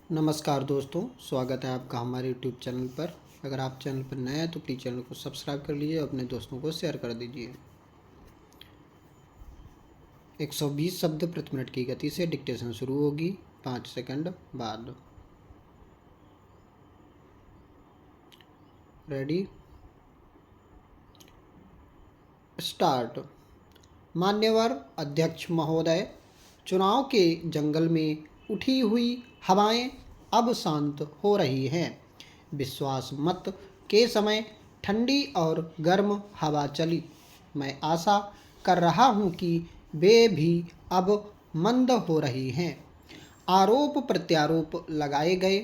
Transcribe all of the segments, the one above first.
नमस्कार दोस्तों, स्वागत है आपका हमारे YouTube चैनल पर। अगर आप चैनल पर नए हैं तो प्लीज़ चैनल को सब्सक्राइब कर लीजिए और अपने दोस्तों को शेयर कर दीजिए। 120 शब्द प्रति मिनट की गति से डिक्टेशन शुरू होगी 5 सेकंड बाद। Ready, start. मान्यवर अध्यक्ष महोदय, चुनाव के जंगल में उठी हुई हवाएं अब शांत हो रही हैं। विश्वास मत के समय ठंडी और गर्म हवा चली। मैं आशा कर रहा हूं कि वे भी अब मंद हो रही हैं। आरोप प्रत्यारोप लगाए गए,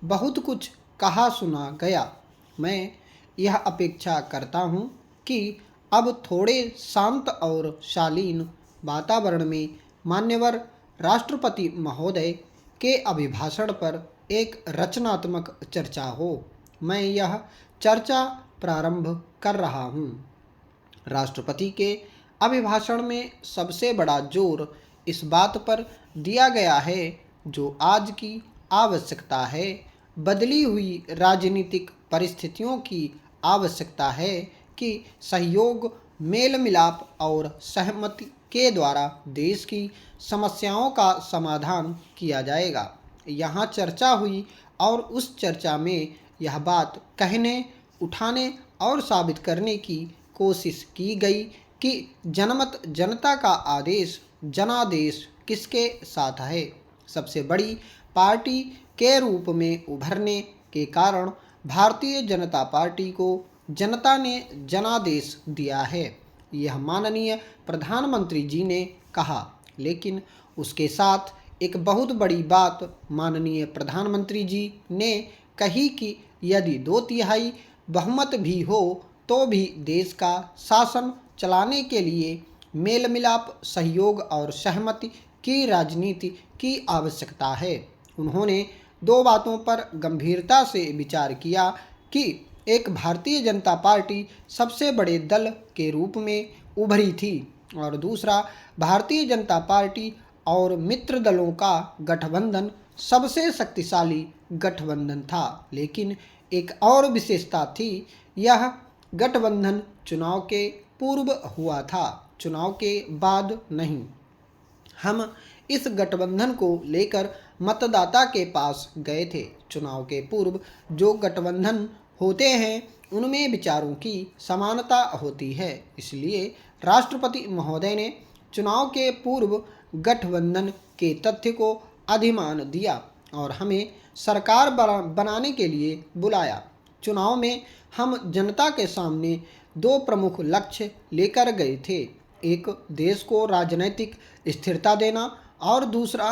बहुत कुछ कहा सुना गया। मैं यह अपेक्षा करता हूं कि अब थोड़े शांत और शालीन वातावरण में मान्यवर राष्ट्रपति महोदय के अभिभाषण पर एक रचनात्मक चर्चा हो। मैं यह चर्चा प्रारंभ कर रहा हूँ। राष्ट्रपति के अभिभाषण में सबसे बड़ा जोर इस बात पर दिया गया है जो आज की आवश्यकता है। बदली हुई राजनीतिक परिस्थितियों की आवश्यकता है कि सहयोग, मेल मिलाप और सहमति के द्वारा देश की समस्याओं का समाधान किया जाएगा। यहाँ चर्चा हुई और उस चर्चा में यह बात कहने, उठाने और साबित करने की कोशिश की गई कि जनमत, जनता का आदेश, जनादेश किसके साथ है। सबसे बड़ी पार्टी के रूप में उभरने के कारण भारतीय जनता पार्टी को जनता ने जनादेश दिया है, यह माननीय प्रधानमंत्री जी ने कहा। लेकिन उसके साथ एक बहुत बड़ी बात माननीय प्रधानमंत्री जी ने कही कि यदि 2/3 बहुमत भी हो तो भी देश का शासन चलाने के लिए मेल मिलाप, सहयोग और सहमति की राजनीति की आवश्यकता है। उन्होंने दो बातों पर गंभीरता से विचार किया कि एक, भारतीय जनता पार्टी सबसे बड़े दल के रूप में उभरी थी और दूसरा, भारतीय जनता पार्टी और मित्र दलों का गठबंधन सबसे शक्तिशाली गठबंधन था। लेकिन एक और विशेषता थी, यह गठबंधन चुनाव के पूर्व हुआ था, चुनाव के बाद नहीं। हम इस गठबंधन को लेकर मतदाता के पास गए थे। चुनाव के पूर्व जो गठबंधन होते हैं उनमें विचारों की समानता होती है, इसलिए राष्ट्रपति महोदय ने चुनाव के पूर्व गठबंधन के तथ्य को अधिमान दिया और हमें सरकार बनाने के लिए बुलाया। चुनाव में हम जनता के सामने दो प्रमुख लक्ष्य लेकर गए थे, एक देश को राजनीतिक स्थिरता देना और दूसरा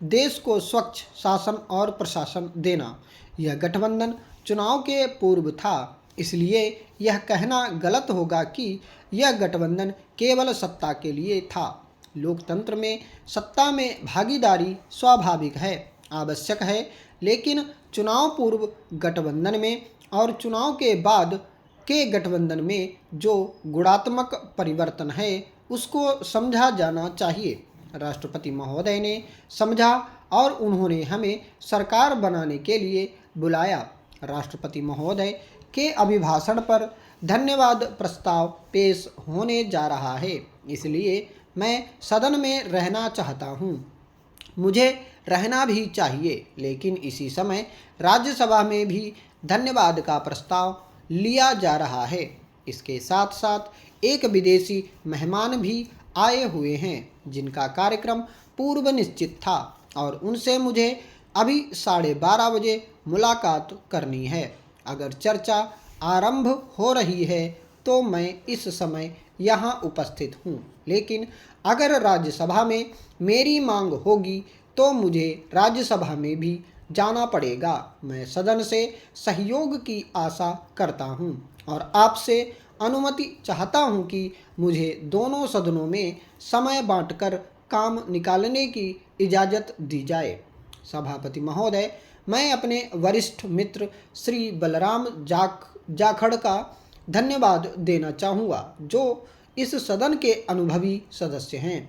देश को स्वच्छ शासन और प्रशासन देना। यह गठबंधन चुनाव के पूर्व था, इसलिए यह कहना गलत होगा कि यह गठबंधन केवल सत्ता के लिए था। लोकतंत्र में सत्ता में भागीदारी स्वाभाविक है, आवश्यक है, लेकिन चुनाव पूर्व गठबंधन में और चुनाव के बाद के गठबंधन में जो गुणात्मक परिवर्तन है उसको समझा जाना चाहिए। राष्ट्रपति महोदय ने समझा और उन्होंने हमें सरकार बनाने के लिए बुलाया। राष्ट्रपति महोदय के अभिभाषण पर धन्यवाद प्रस्ताव पेश होने जा रहा है, इसलिए मैं सदन में रहना चाहता हूँ। मुझे रहना भी चाहिए, लेकिन इसी समय राज्यसभा में भी धन्यवाद का प्रस्ताव लिया जा रहा है। इसके साथ साथ एक विदेशी मेहमान भी आए हुए हैं जिनका कार्यक्रम पूर्व निश्चित था और उनसे मुझे अभी 12:30 बजे मुलाकात करनी है। अगर चर्चा आरंभ हो रही है तो मैं इस समय यहाँ उपस्थित हूँ, लेकिन अगर राज्यसभा में मेरी मांग होगी तो मुझे राज्यसभा में भी जाना पड़ेगा। मैं सदन से सहयोग की आशा करता हूँ और आपसे अनुमति चाहता हूँ कि मुझे दोनों सदनों में समय बांटकर काम निकालने की इजाज़त दी जाए। सभापति महोदय, मैं अपने वरिष्ठ मित्र श्री बलराम जाखड़ का धन्यवाद देना चाहूँगा जो इस सदन के अनुभवी सदस्य हैं।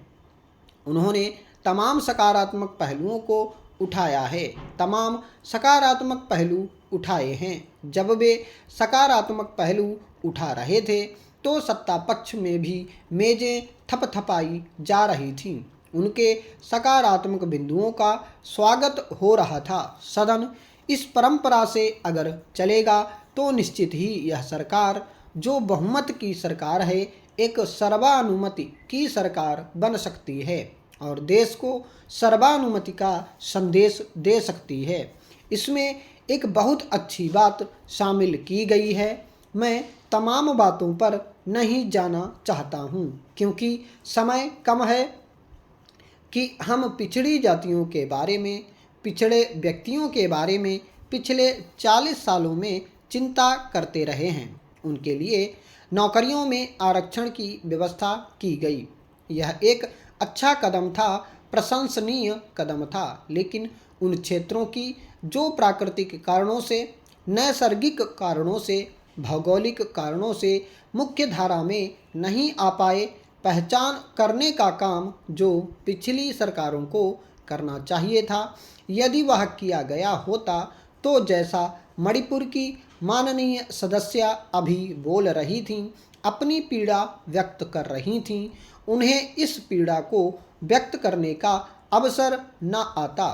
उन्होंने तमाम सकारात्मक पहलुओं को उठाया है, तमाम सकारात्मक पहलू उठाए हैं। जब वे सकारात्मक पहलू उठा रहे थे तो सत्ता पक्ष में भी मेजें थपथपाई जा रही थीं। उनके सकारात्मक बिंदुओं का स्वागत हो रहा था। सदन इस परंपरा से अगर चलेगा तो निश्चित ही यह सरकार, जो बहुमत की सरकार है, एक सर्वानुमति की सरकार बन सकती है और देश को सर्वानुमति का संदेश दे सकती है। इसमें एक बहुत अच्छी बात शामिल की गई है। मैं तमाम बातों पर नहीं जाना चाहता हूँ क्योंकि समय कम है कि हम पिछड़ी जातियों के बारे में, पिछड़े व्यक्तियों के बारे में पिछले 40 सालों में चिंता करते रहे हैं। उनके लिए नौकरियों में आरक्षण की व्यवस्था की गई। यह एक अच्छा कदम था, प्रशंसनीय कदम था, लेकिन उन क्षेत्रों की जो प्राकृतिक कारणों से, नैसर्गिक कारणों से, भौगोलिक कारणों से मुख्य धारा में नहीं आ पाए, पहचान करने का काम जो पिछली सरकारों को करना चाहिए था। यदि वह किया गया होता तो जैसा मणिपुर की माननीय सदस्या अभी बोल रही थीं, अपनी पीड़ा व्यक्त कर रही थीं, उन्हें इस पीड़ा को व्यक्त करने का अवसर न आता।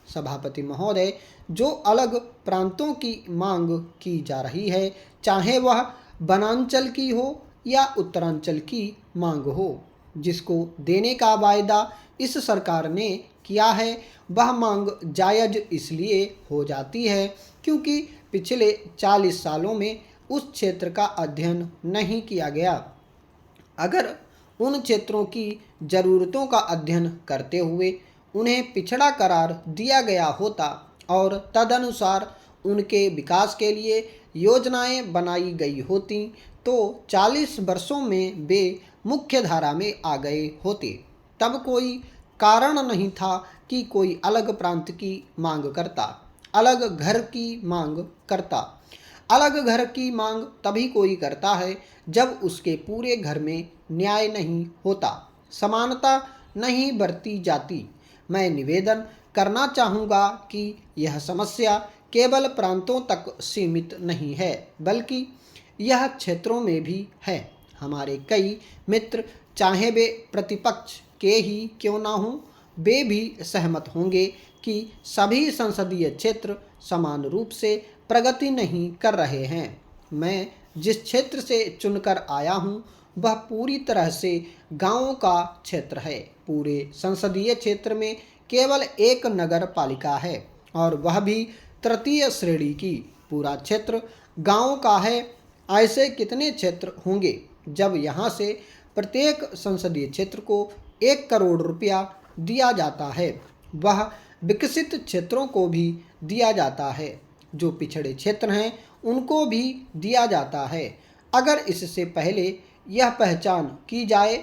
सभापति महोदय, जो अलग प्रांतों की मांग की जा रही है, चाहे वह वनांचल की हो या उत्तरांचल की मांग हो, जिसको देने का वायदा इस सरकार ने किया है, वह मांग जायज़ इसलिए हो जाती है क्योंकि पिछले 40 सालों में उस क्षेत्र का अध्ययन नहीं किया गया। अगर उन क्षेत्रों की ज़रूरतों का अध्ययन करते हुए उन्हें पिछड़ा करार दिया गया होता और तदनुसार उनके विकास के लिए योजनाएं बनाई गई होती तो 40 वर्षों में वे मुख्य धारा में आ गए होते। तब कोई कारण नहीं था कि कोई अलग प्रांत की मांग करता, अलग घर की मांग करता। अलग घर की मांग तभी कोई करता है जब उसके पूरे घर में न्याय नहीं होता, समानता नहीं बरती जाती। मैं निवेदन करना चाहूँगा कि यह समस्या केवल प्रांतों तक सीमित नहीं है, बल्कि यह क्षेत्रों में भी है। हमारे कई मित्र, चाहे वे प्रतिपक्ष के ही क्यों ना हों, वे भी सहमत होंगे कि सभी संसदीय क्षेत्र समान रूप से प्रगति नहीं कर रहे हैं। मैं जिस क्षेत्र से चुनकर आया हूँ वह पूरी तरह से गांवों का क्षेत्र है। पूरे संसदीय क्षेत्र में केवल एक नगर पालिका है और वह भी तृतीय श्रेणी की। पूरा क्षेत्र गांवों का है। ऐसे कितने क्षेत्र होंगे जब यहाँ से प्रत्येक संसदीय क्षेत्र को 1 करोड़ रुपया दिया जाता है। वह विकसित क्षेत्रों को भी दिया जाता है, जो पिछड़े क्षेत्र हैं उनको भी दिया जाता है। अगर इससे पहले यह पहचान की जाए,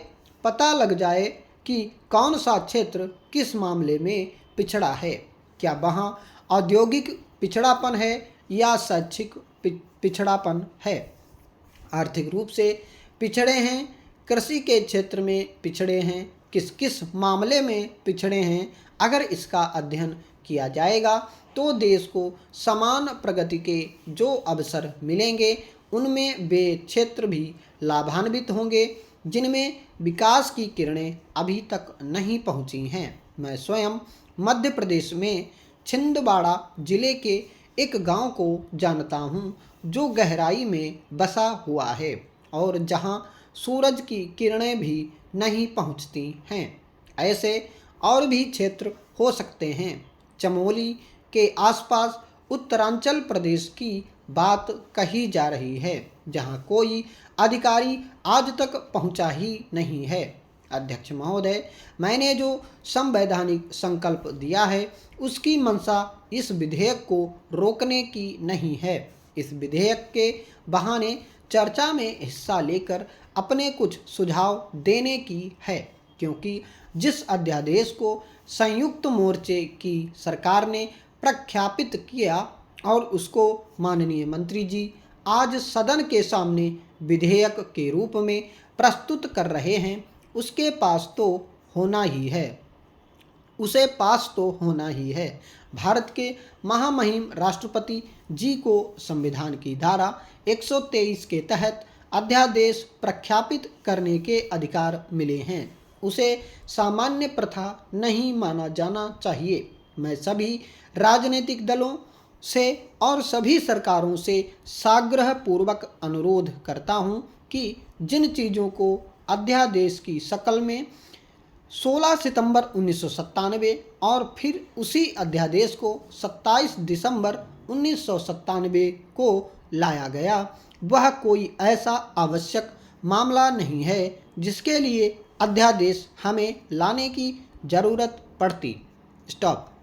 पता लग जाए कि कौन सा क्षेत्र किस मामले में पिछड़ा है, क्या वहाँ औद्योगिक पिछड़ापन है या शैक्षिक पिछड़ापन है, आर्थिक रूप से पिछड़े हैं, कृषि के क्षेत्र में पिछड़े हैं, किस किस मामले में पिछड़े हैं, अगर इसका अध्ययन किया जाएगा तो देश को समान प्रगति के जो अवसर मिलेंगे उनमें वे क्षेत्र भी लाभान्वित होंगे जिनमें विकास की किरणें अभी तक नहीं पहुंची हैं। मैं स्वयं मध्य प्रदेश में छिंदवाड़ा जिले के एक गांव को जानता हूं जो गहराई में बसा हुआ है और जहां सूरज की किरणें भी नहीं पहुंचती हैं। ऐसे और भी क्षेत्र हो सकते हैं। चमोली के आसपास उत्तरांचल प्रदेश की बात कही जा रही है जहां कोई अधिकारी आज तक पहुंचा ही नहीं है। अध्यक्ष महोदय, मैंने जो संवैधानिक संकल्प दिया है उसकी मंशा इस विधेयक को रोकने की नहीं है। इस विधेयक के बहाने चर्चा में हिस्सा लेकर अपने कुछ सुझाव देने की है, क्योंकि जिस अध्यादेश को संयुक्त मोर्चे की सरकार ने प्रख्यापित किया और उसको माननीय मंत्री जी आज सदन के सामने विधेयक के रूप में प्रस्तुत कर रहे हैं, उसके पास तो होना ही है। उसे पास तो होना ही है। भारत के महामहिम राष्ट्रपति जी को संविधान की धारा 123 के तहत अध्यादेश प्रख्यापित करने के अधिकार मिले हैं। उसे सामान्य प्रथा नहीं माना जाना चाहिए। मैं सभी राजनीतिक दलों से और सभी सरकारों से साग्रह पूर्वक अनुरोध करता हूं कि जिन चीज़ों को अध्यादेश की शक्ल में 16 सितंबर 1997 और फिर उसी अध्यादेश को 27 दिसंबर 1997 को लाया गया, वह कोई ऐसा आवश्यक मामला नहीं है जिसके लिए अध्यादेश हमें लाने की जरूरत पड़ती। स्टॉप।